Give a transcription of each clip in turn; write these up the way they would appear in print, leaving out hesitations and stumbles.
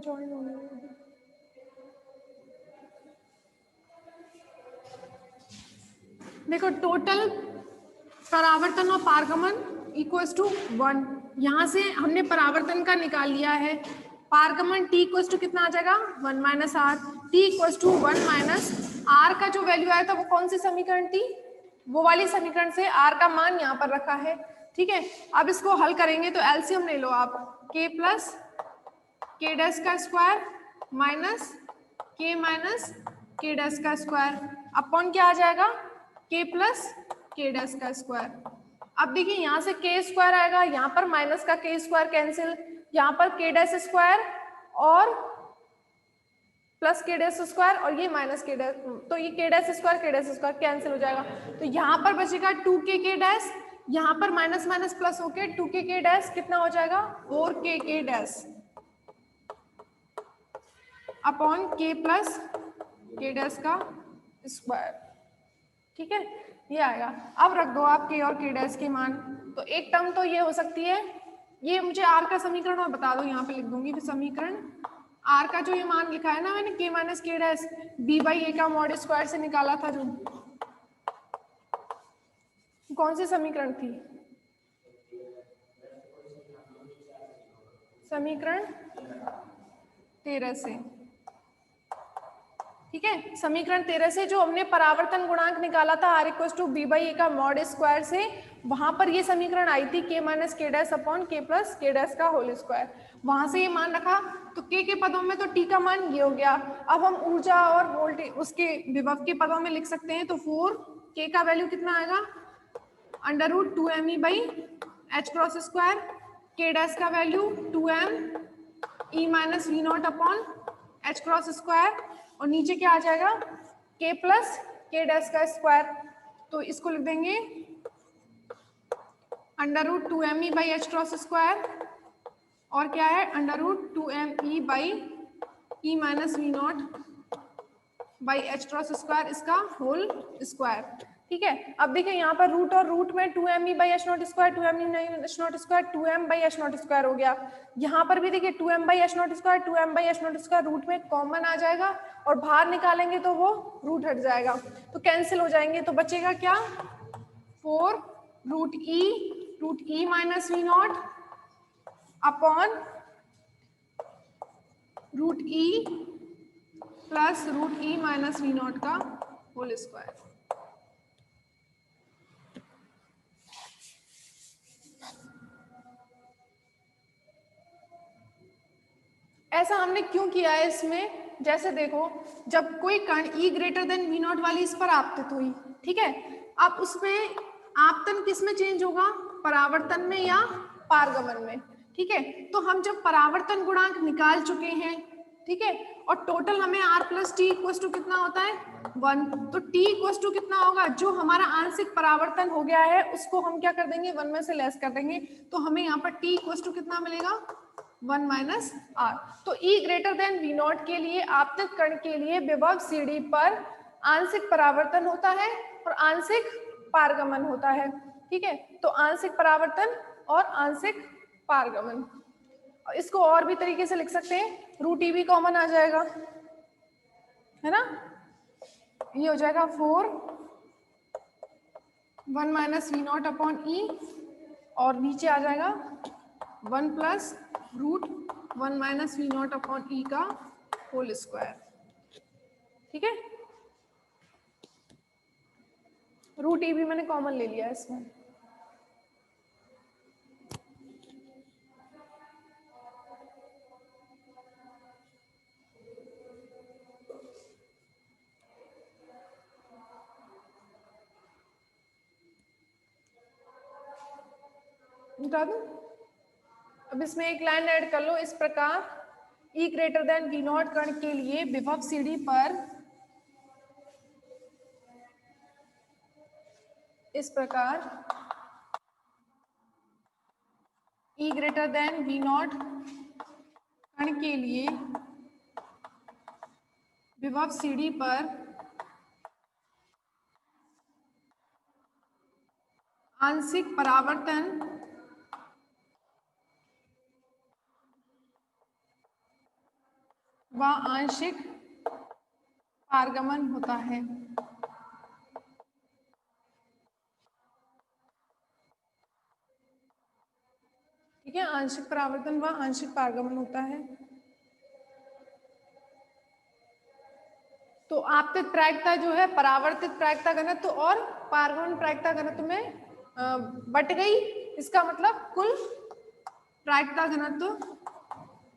Join होने। देखो total परावर्तन और पारगमन इक्वल्स टू 1। यहाँ से हमने परावर्तन का निकाल लिया है। पारगमन t इक्वल्स टू कितना आ जाएगा 1 minus R. t equals to 1 minus R का जो वैल्यू आया था वो कौन सी समीकरण थी, वो वाली समीकरण से आर का मान यहाँ पर रखा है। ठीक है, अब इसको हल करेंगे तो एलसीएम ले लो आप, k प्लस के डैश का स्क्वायर माइनस के डैश का स्क्वायर अपॉन क्या आ जाएगा k प्लस के डैश का स्क्वायर। अब देखिए यहाँ से k स्क्वायर आएगा, यहाँ पर माइनस का k स्क्वायर कैंसिल, यहाँ पर k डैश स्क्वायर और प्लस के डैश स्क्वायर और ये माइनस के डैश, तो ये के डैश स्क्वायर कैंसिल हो जाएगा। तो यहाँ पर बचेगा 2k के डैश, यहाँ पर माइनस माइनस प्लस होके 2k के डैश कितना हो जाएगा 4k के dash upon k plus K dash का स्क्वायर। ठीक है, ये आएगा। अब रख दो आप k और k डैश के मान, तो एक टर्म तो ये हो सकती है, ये मुझे r का समीकरण और बता दो, यहाँ पे लिख दूंगी फिर समीकरण। r का जो ये मान लिखा है ना मैंने k माइनस के डैश b बाई ए का मॉड स्क्वायर से निकाला था, जो कौन सी समीकरण थी, समीकरण 13 से। ठीक है, समीकरण 13 से जो हमने परावर्तन गुणांक निकाला था r equals to b by a का मॉड स्क्वायर से, वहां पर ये समीकरण आई थी k माइनस के dash upon k plus K dash का होल स्क्वायर। वहां से ये मान रखा, तो k के पदों में तो t का मान ये हो गया। अब हम ऊर्जा और वोल्टेज उसके विभव के पदों में लिख सकते हैं, तो 4k का वैल्यू कितना आएगा under root 2m E by H cross square, K dash का value 2m E minus we naught upon H cross square, और नीचे क्या आ जाएगा k प्लस के डैश का स्क्वायर, तो इसको लिख देंगे under root 2m E by H cross square, और क्या है under root 2m E by E minus we naught by H cross square, इसका होल स्क्वायर। ठीक है, अब देखिए यहाँ पर रूट और रूट में 2m E by H naught square 2m H naught square 2m by H naught square हो गया। यहाँ पर भी देखिए 2m by H naught square 2m by H naught square रूट में कॉमन आ जाएगा, और बाहर निकालेंगे तो वो रूट हट जाएगा, तो कैंसिल हो जाएंगे, तो बचेगा क्या 4 root E minus we naught upon root E plus root E minus we naught का होल स्क्वायर। ऐसा हमने क्यों किया है इसमें, जैसे देखो जब कोई कण ई ग्रेटर देन वी नॉट वाली इस पर आपतित हुई, ठीक है, अब उसमें आपतन किस में चेंज होगा, परावर्तन में या पारगमन में। ठीक है, तो हम जब परावर्तन गुणांक निकाल चुके हैं, ठीक है, और टोटल हमें r plus T equal to कितना होता है 1, तो t इक्वल टू कितना होगा, जो हमारा आंशिक परावर्तन हो गया है उसको हम क्या कर देंगे 1 में से लेस कर देंगे, तो हमें यहाँ पर t इक्वल टू कितना मिलेगा 1 माइनस आर। तो E greater than V naught के लिए आपतित कण के लिए विभव CD पर आंशिक परावर्तन होता है और आंशिक पारगमन होता है। ठीक है, तो आंशिक परावर्तन और आंशिक पारगमन, इसको और भी तरीके से लिख सकते हैं, रूट ई भी कॉमन आ जाएगा, है ना, ये हो जाएगा 4 1 minus we naught upon e, और नीचे आ जाएगा 1 plus root 1 minus we naught upon e का होल स्क्वायर। ठीक है, रूट ई भी मैंने कॉमन ले लिया है इसमें। बता दूं, अब इसमें एक लाइन ऐड कर लो, इस प्रकार E greater than V naught कण के लिए विभव CD पर इस प्रकार E greater than V naught कण के लिए विभव CD पर आंशिक परावर्तन व आंशिक पारगमन होता है। ठीक है, आंशिक परावर्तन व आंशिक पारगमन होता है। तो आपतित प्रायिकता जो है परावर्तित प्रायिकता घनत्व और पारगमन प्रायिकता घनत्व में बट गई। इसका मतलब कुल प्रायिकता घनत्व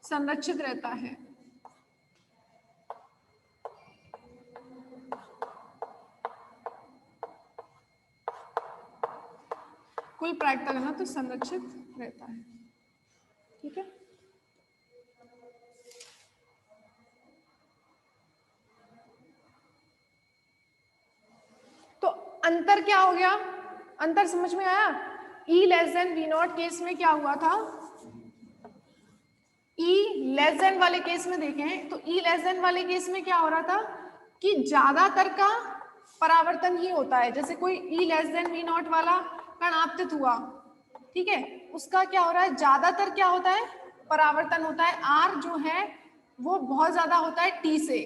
संरक्षित रहता है। कुल प्रायिकता घनत्व संरक्षित रहता है। ठीक है, तो अंतर क्या हो गया? अंतर समझ में आया? E less than V naught case में क्या हुआ था? E लेस देन वाले केस में देखें तो E लेस देन वाले केस में क्या हो रहा था कि ज्यादातर का परावर्तन ही होता है। जैसे कोई E less than V naught वाला कण आपतित हुआ, ठीक है, उसका क्या हो रहा है, ज्यादातर क्या होता है, परावर्तन होता है। R जो है वो बहुत ज्यादा होता है T से।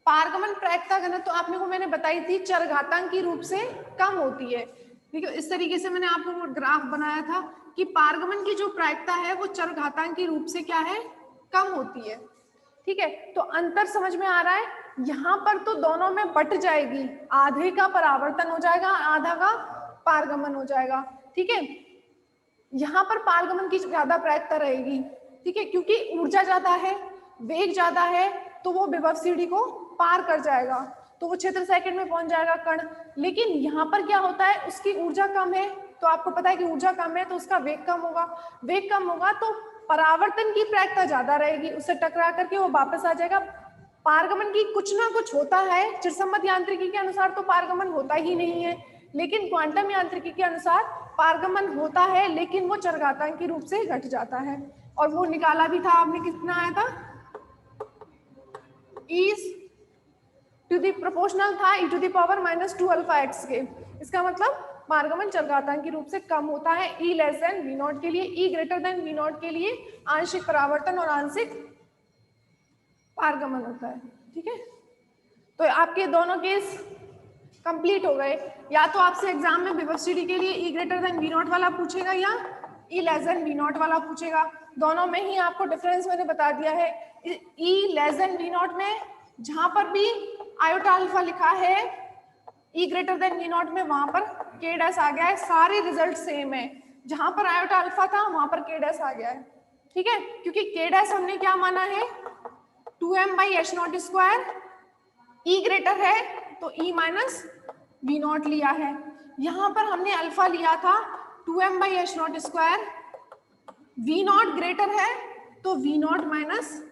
पारगमन प्रायिकता घनत्व तो आपने को मैंने बताई थी चरघातांकी रूप से कम होती है। देखिए इस तरीके से मैंने आपको वो ग्राफ बनाया था कि पारगमन की जो प्रायिकता है वो चरघातांकी रूप से क्या है, कम होती है। ठीक है, तो अंतर समझ में आ रहा है? यहाँ पर तो दोनों में बट जाएगी, आधे का परावर्तन हो जाएगा, आधा का पारगमन हो जाएगा। ठीक है, यहाँ पर पारगमन की ज्यादा प्रायिकता रहेगी। ठीक है, क्योंकि ऊर्जा ज्यादा है, वेग ज्यादा है, तो वो विभव सीढ़ी को पार कर जाएगा, तो वो क्षेत्र सेकंड में पहुंच जाएगा कण। लेकिन यहाँ पर क्या होता है, उसकी ऊर्जा कम है, तो आपको पता है कि ऊर्जा कम है तो उसका वेग कम होगा। वेग कम होगा तो परावर्तन की प्रायिकता ज्यादा रहेगी, उससे टकरा करके वो वापस आ जाएगा। पारगमन की कुछ ना कुछ होता है, चिरसम्मत यांत्रिकी के अनुसार तो पारगमन होता ही नहीं है, लेकिन क्वांटम यांत्रिकी के अनुसार पारगमन होता है, लेकिन वो चरघातांकी रूप से घट जाता है। और वो निकाला भी था आपने, कितना आया था, e टू द प्रोपोर्शनल था e to the power -2 alpha x के। इसका मतलब पारगमन चरघातांकी रूप से कम होता है E less than V naught के लिए। E greater than V naught के लिए आंशिक परावर्तन और आंशिक पारगमन होता है। ठीक है, तो आपके दोनों केस कंप्लीट हो गए। या तो आपसे एग्जाम में विभव सीढ़ी के लिए E greater than V naught वाला पूछेगा या E less than V naught वाला पूछेगा। दोनों में ही आपको डिफरेंस मैंने बता दिया है। E less than V naught में जहां पर भी आयोटा अल्फा लिखा है, E greater than V naught में वहां पर K डैश आ गया है। सारे रिजल्ट सेम है, जहां पर आयोटा अल्फा था वहां पर K डैश आ गया है। ठीक है, क्योंकि K डैश हमने क्या माना है, 2m/h0 स्क्वायर। E ग्रेटर है तो E माइनस वी नॉट लिया है। यहां पर हमने अल्फा लिया था 2m/h0 square. We not greater है तो वी नॉट माइनस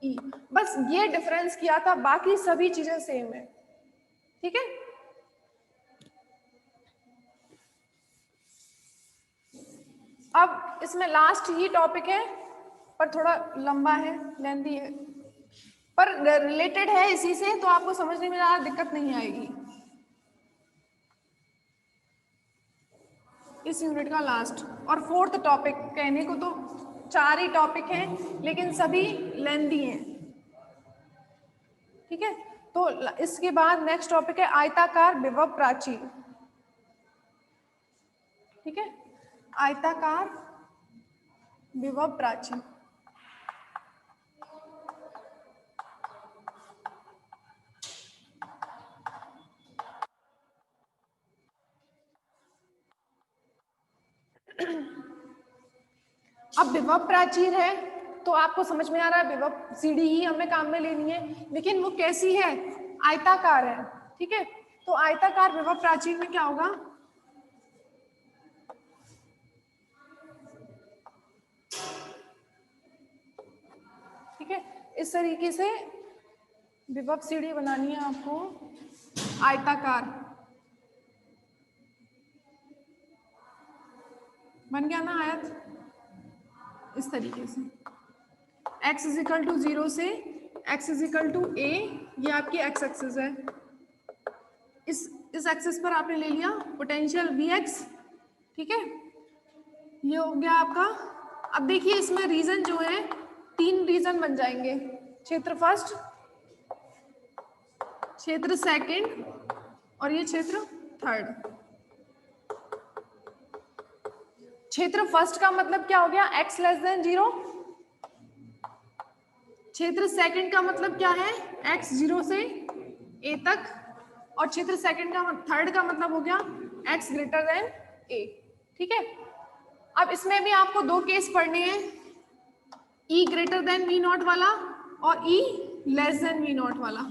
ई, बस ये डिफरेंस किया था, बाकी सभी चीजें सेम है। ठीक है, अब इसमें लास्ट ही टॉपिक है, पर थोड़ा लंबा है, लेंथी है, पर रिलेटेड है इसी से, तो आपको समझने में ज़्यादा दिक्कत नहीं आएगी। इस यूनिट का लास्ट और फोर्थ टॉपिक, कहने को तो 4 ही टॉपिक हैं लेकिन सभी लेंथी हैं। ठीक है, तो इसके बाद नेक्स्ट टॉपिक है आयताकार विभव प्राचीर। ठीक है, आयताकार विभव प्राचीर। अब विभव प्राचीर है तो आपको समझ में आ रहा है विभव सीढ़ी ही हमें काम में लेनी है, लेकिन वो कैसी है, आयताकार है। ठीक है, तो आयताकार विभव प्राचीर में क्या होगा, ठीक है, इस तरीके से विभव सीढ़ी बनानी है आपको आयताकार। बन गया ना आयत, इस तरीके से x इजिकल टू 0 से x इजिकल टू a, ये आपकी x एक्सिस है। इस एक्सिस पर आपने ले लिया पोटेंशियल Vx। ठीक है, ये हो गया आपका। अब देखिए इसमें रीजन जो है 3 रीजन बन जाएंगे। क्षेत्र फर्स्ट, क्षेत्र सेकंड और ये क्षेत्र थर्ड। क्षेत्र फर्स्ट का मतलब क्या हो गया, x लेस देन 0। क्षेत्र सेकंड का मतलब क्या है, x 0 से a तक। और क्षेत्र सेकंड का थर्ड का मतलब हो गया x ग्रेटर देन a। ठीक है, अब इसमें भी आपको दो केस पढ़ने हैं, E greater then V not वाला और E less than V not वाला।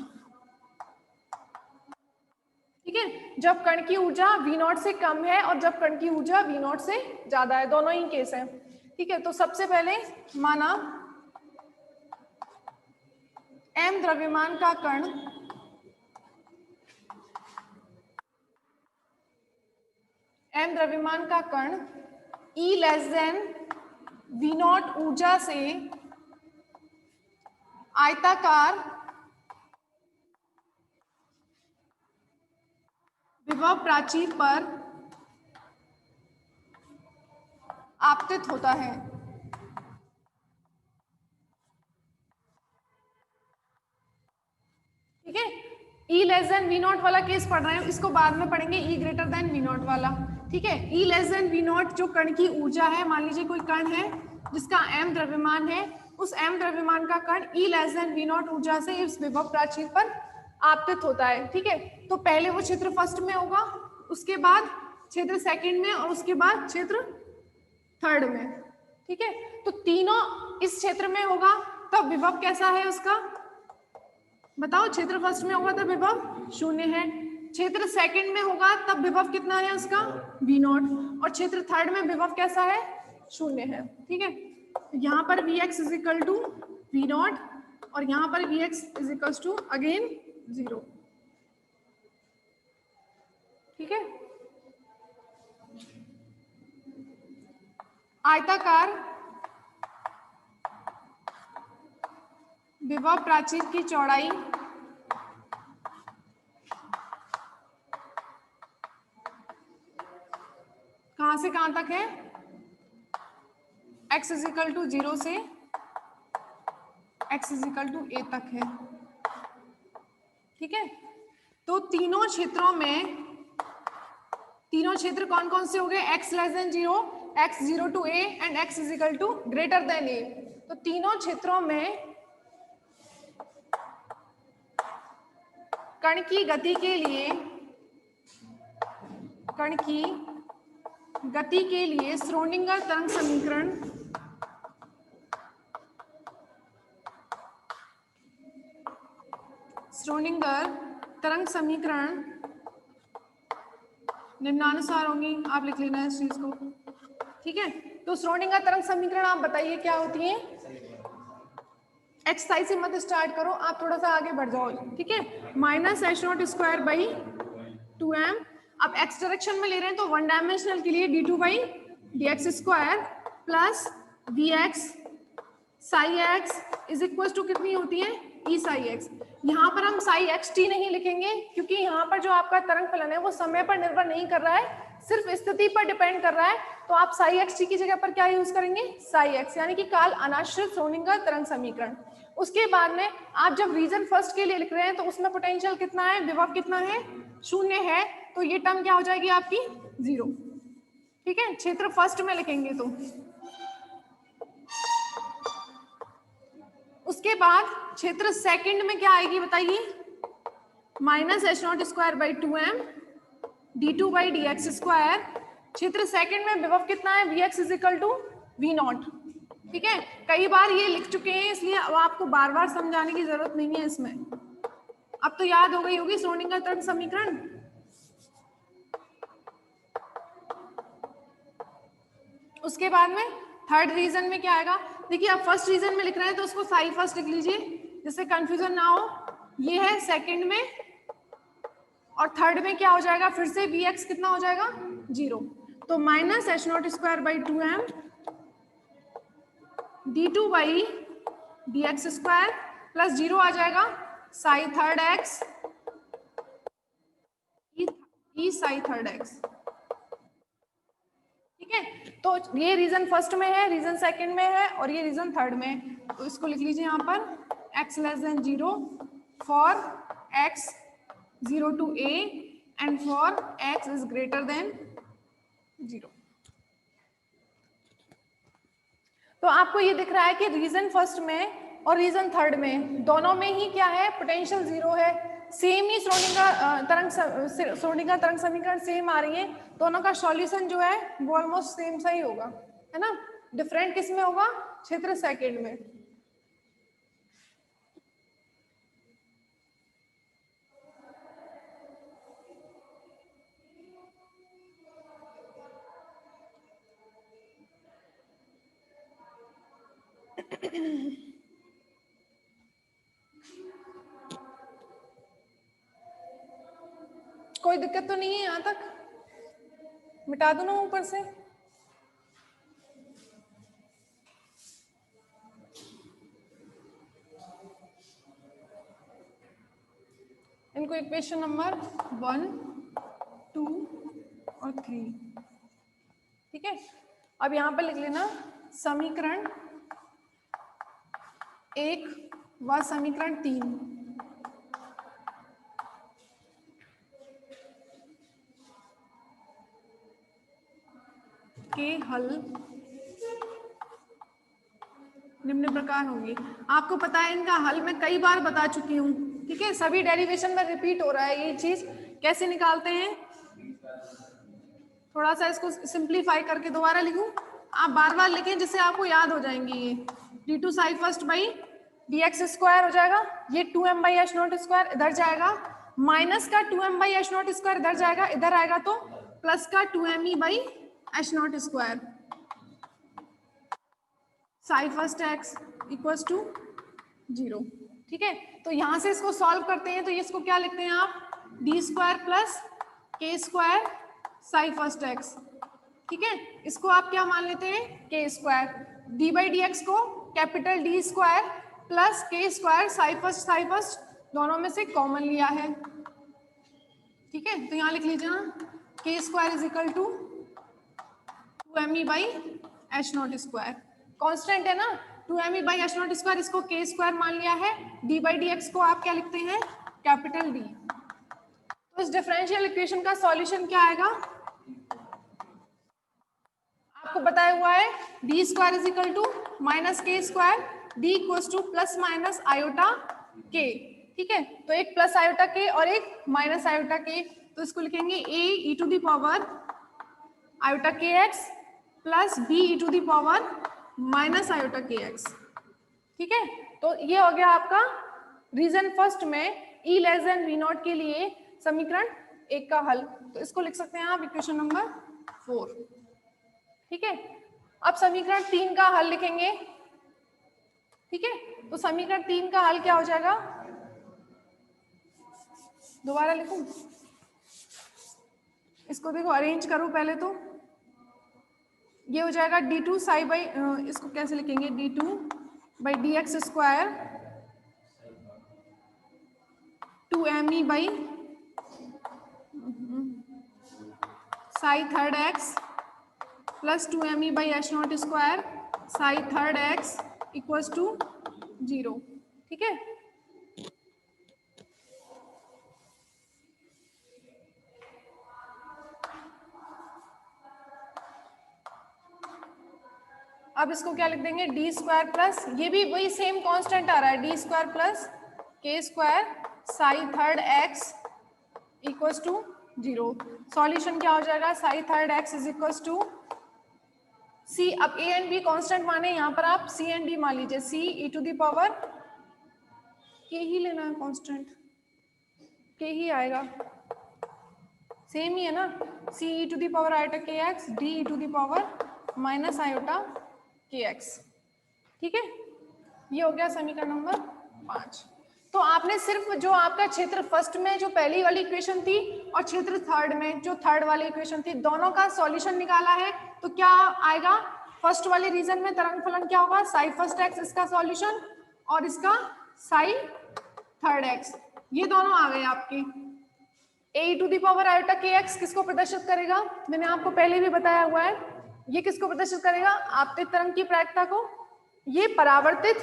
ठीक है, जब कण की ऊर्जा V नॉट से कम है और जब कण की ऊर्जा V नॉट से ज्यादा है, दोनों ही केस है। ठीक है, तो सबसे पहले माना m द्रव्यमान का कण E less than V not ऊर्जा से आयताकार विभव प्राचीर पर आपतित होता है। ठीक है, E less than V not वाला केस पढ़ रहे हैं, इसको बाद में पढ़ेंगे E greater then V not वाला। ठीक है, E less than V not जो कण की ऊर्जा है, मान लीजिए कोई कण है जिसका m द्रव्यमान है, उस m द्रव्यमान का कण E less than V not ऊर्जा से इस विभव प्राचीर पर आपतित होता है। ठीक है, तो पहले वो क्षेत्र फर्स्ट में होगा, उसके बाद क्षेत्र सेकंड में और उसके बाद क्षेत्र थर्ड में। ठीक है, तो तीनों इस क्षेत्र में होगा, तब विभव कैसा है उसका बताओ। क्षेत्र फर्स्ट में होगा तब विभव 0 है, क्षेत्र सेकंड में होगा तब विभव कितना है उसका V नॉट, और क्षेत्र थर्ड में विभव कैसा है 0 है। ठीक है, यहाँ पर Vx is equal to V naught और यहाँ पर Vx is equal to again 0। ठीक है, आयताकार विभव प्राचीर की चौड़ाई कहां से कहां तक है, x इज इक्वल टू 0 से x is equal to a तक है। ठीक है, तो तीनों क्षेत्रों में, तीनों क्षेत्र कौन कौन से हो गए, x less than 0, x 0 to a and x is equal to greater than a। तो तीनों क्षेत्रों में कण की गति के लिए, कण की गति के लिए श्रोडिंगर तरंग समीकरण निम्नानुसार होंगी। आप लिख लेना इस चीज को। ठीक है, तो श्रोडिंगर तरंग समीकरण आप बताइए क्या होती है। एक्सरसाइज से मत स्टार्ट करो, आप थोड़ा सा आगे बढ़ जाओ। ठीक है, minus H naught square by 2m। अब एक्स डायरेक्शन में ले रहे हैं तो वन डायमेंशनल के लिए d2 by dx square plus vx psi x is equal to कितनी होती है e साई x। यहाँ पर हम साई एक्स टी नहीं लिखेंगे क्योंकि यहाँ पर जो आपका तरंग फलन है वो समय पर निर्भर नहीं कर रहा है, सिर्फ स्थिति पर डिपेंड कर रहा है। तो आप साई एक्स टी की जगह पर क्या यूज करेंगे, साई एक्स, यानी कि काल अनाश्रित श्रोडिंगर तरंग समीकरण। उसके बाद में आप जब रीजन फर्स्ट के लिए लिख रहे हैं तो उसमें पोटेंशियल कितना है, विभव कितना है, 0 है, तो ये टर्म क्या हो जाएगी आपकी 0। ठीक है, क्षेत्र फर्स्ट में लिखेंगे तो। उसके बाद क्षेत्र सेकंड में क्या आएगी बताइए, minus H naught square by 2m d2 by dx square. क्षेत्र सेकंड में विभव कितना है, vx is equal to v naught. ठीक है, कई बार ये लिख चुके हैं इसलिए अब आपको बार बार समझाने की जरूरत नहीं है इसमें, अब तो याद हो गई होगी श्रोडिंगर तरंग समीकरण। उसके बाद में थर्ड रीजन में क्या आएगा, देखिए आप फर्स्ट रीजन में लिख रहे हैं तो उसको साई फर्स्ट लिख लीजिए जिससे कंफ्यूजन ना हो। ये है सेकंड में, और थर्ड में क्या हो जाएगा, फिर से vx कितना हो जाएगा 0। तो minus H naught square by 2m d2 by dx square plus 0 आ जाएगा साई थर्ड x ई साई थर्ड x। ठीक है, तो ये रीजन फर्स्ट में है, रीजन सेकंड में है और ये रीजन थर्ड में है, तो इसको लिख लीजिए यहाँ पर x less than 0 for x 0 to a and for x is greater than 0. तो आपको ये दिख रहा है कि रीजन फर्स्ट में और रीजन थर्ड में दोनों में ही क्या है, पोटेंशियल जीरो है. सेम ही श्रोडिंगर तरंग समीकरण सेम आ रही है. दोनों का सॉल्यूशन जो है वो ऑलमोस्ट सेम सा ही होगा, है ना. डिफरेंट किस में होगा, क्षेत्र सेकंड में. कोई दिक्कत तो नहीं है यहाँ तक? मिटा दो ना ऊपर से. इनको इक्वेशन नंबर 1, 2 और 3. ठीक है. अब यहाँ पर लिख लेना समीकरण 1 व समीकरण 3 के हल निम्न प्रकार होंगे. आपको पता है इनका हल मैं कई बार बता चुकी हूँ. ठीक है. सभी डेरिवेशन में रिपीट हो रहा है ये चीज. कैसे निकालते हैं, थोड़ा सा इसको सिंप्लीफाई करके दोबारा लिखूं. आप बार बार लिखें जिससे आपको याद हो जाएंगी. ये d2 Sai first by dx square हो जाएगा. ये 2m by H naught square इधर जाएगा, माइनस का 2m by H naught square इधर जाएगा, इधर आएगा तो प्लस का 2me by H naught square. Psi first x equals to 0. ठीक है. तो यहां से इसको सॉल्व करते हैं तो इसको क्या लिखते हैं आप, D square plus k square psi first x. ठीक है. इसको आप क्या मान लेते हैं, के square. D by D x को capital D square plus k square psi first दोनों में से कॉमन लिया है. ठीक है. तो यहाँ लिख लीजिए ना, K square is equal to 2me by H naught square. Constant है ना 2me by H naught square, इसको के स्क्वायर मान लिया है. डी बाई डी एक्स को आप क्या लिखते हैं, कैपिटल डी. तो इस डिफरेंशियल इक्वेशन का सॉल्यूशन क्या आएगा, आपको बताया हुआ है D square is equal to minus k square, D equals to plus minus iota k. ठीक है. तो एक प्लस आयोटा के और एक माइनस आयोटा के. तो इसको लिखेंगे a e to the power iota k x plus b e to the power minus iota k x. ठीक है. तो ये हो गया आपका रीजन फर्स्ट में e less than v naught के लिए समीकरण 1 का हल. तो इसको लिख सकते हैं आप इक्वेशन नंबर 4. ठीक है. अब समीकरण 3 का हल लिखेंगे. ठीक है. तो समीकरण 3 का हल क्या हो जाएगा, दोबारा लिखूं, इसको देखो अरेंज करो पहले. तो ये हो जाएगा d2 साई बाई, इसको कैसे लिखेंगे, d2 by D x square 2me by psi third x plus 2me by H naught square psi third x equals to 0. ठीक है. अब इसको क्या लिख देंगे, डी स्क्वायर प्लस, ये भी वही सेम कांस्टेंट आ रहा है, D square plus k square psi third x equals to 0. Solution क्या हो जाएगा, psi third x is equals to c. अब ए एंड बी कांस्टेंट माने यहाँ पर आप सी एंड डी मान लीजिए. सी ई टू द पावर के ही लेना है, कांस्टेंट के ही आएगा, सेम ही है ना. C e to the power iota k x D e to the power minus iota k x. ठीक है. ये हो गया समीकरण नंबर 5. तो आपने सिर्फ जो आपका क्षेत्र फर्स्ट में जो पहली वाली इक्वेशन थी और क्षेत्र थर्ड में जो थर्ड वाली इक्वेशन थी, दोनों का सॉल्यूशन निकाला है. तो क्या आएगा, फर्स्ट वाले रीजन में तरंग फलन क्या होगा, साई फर्स्ट एक्स इसका सॉल्यूशन और इसका साई थर्ड एक्स. ये दोनों आ गए आपके. ए to the power iota k x किसको प्रदर्शित करेगा, मैंने आपको पहले भी बताया हुआ है. ये किसको प्रदर्शित करेगा, आपतित तरंग की प्रायिकता को. ये परावर्तित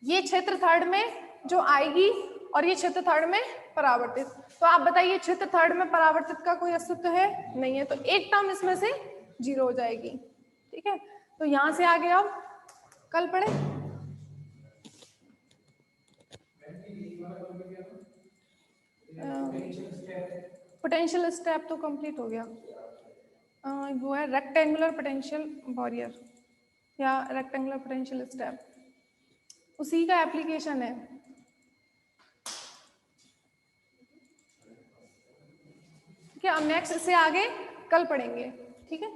ये क्षेत्र थर्ड में जो आएगी और ये क्षेत्र थर्ड में परावर्तित। तो आप बताइए क्षेत्र थर्ड में परावर्तित का कोई अस्तित्व है? नहीं है, तो एक टर्म इसमें से 0 हो जाएगी। ठीक है, तो यहां से आगे अब कल पढ़े। पोटेंशियल स्टेप तो कंप्लीट हो गया। वो है रेक्टेंगुलर पोटेंशियल बैरियर या रेक्टेंगुलर पोटेंशियल स्टेप, उसी का एप्लीकेशन है। ठीक है, अब नेक्स्ट इससे आगे कल पढ़ेंगे। ठीक है।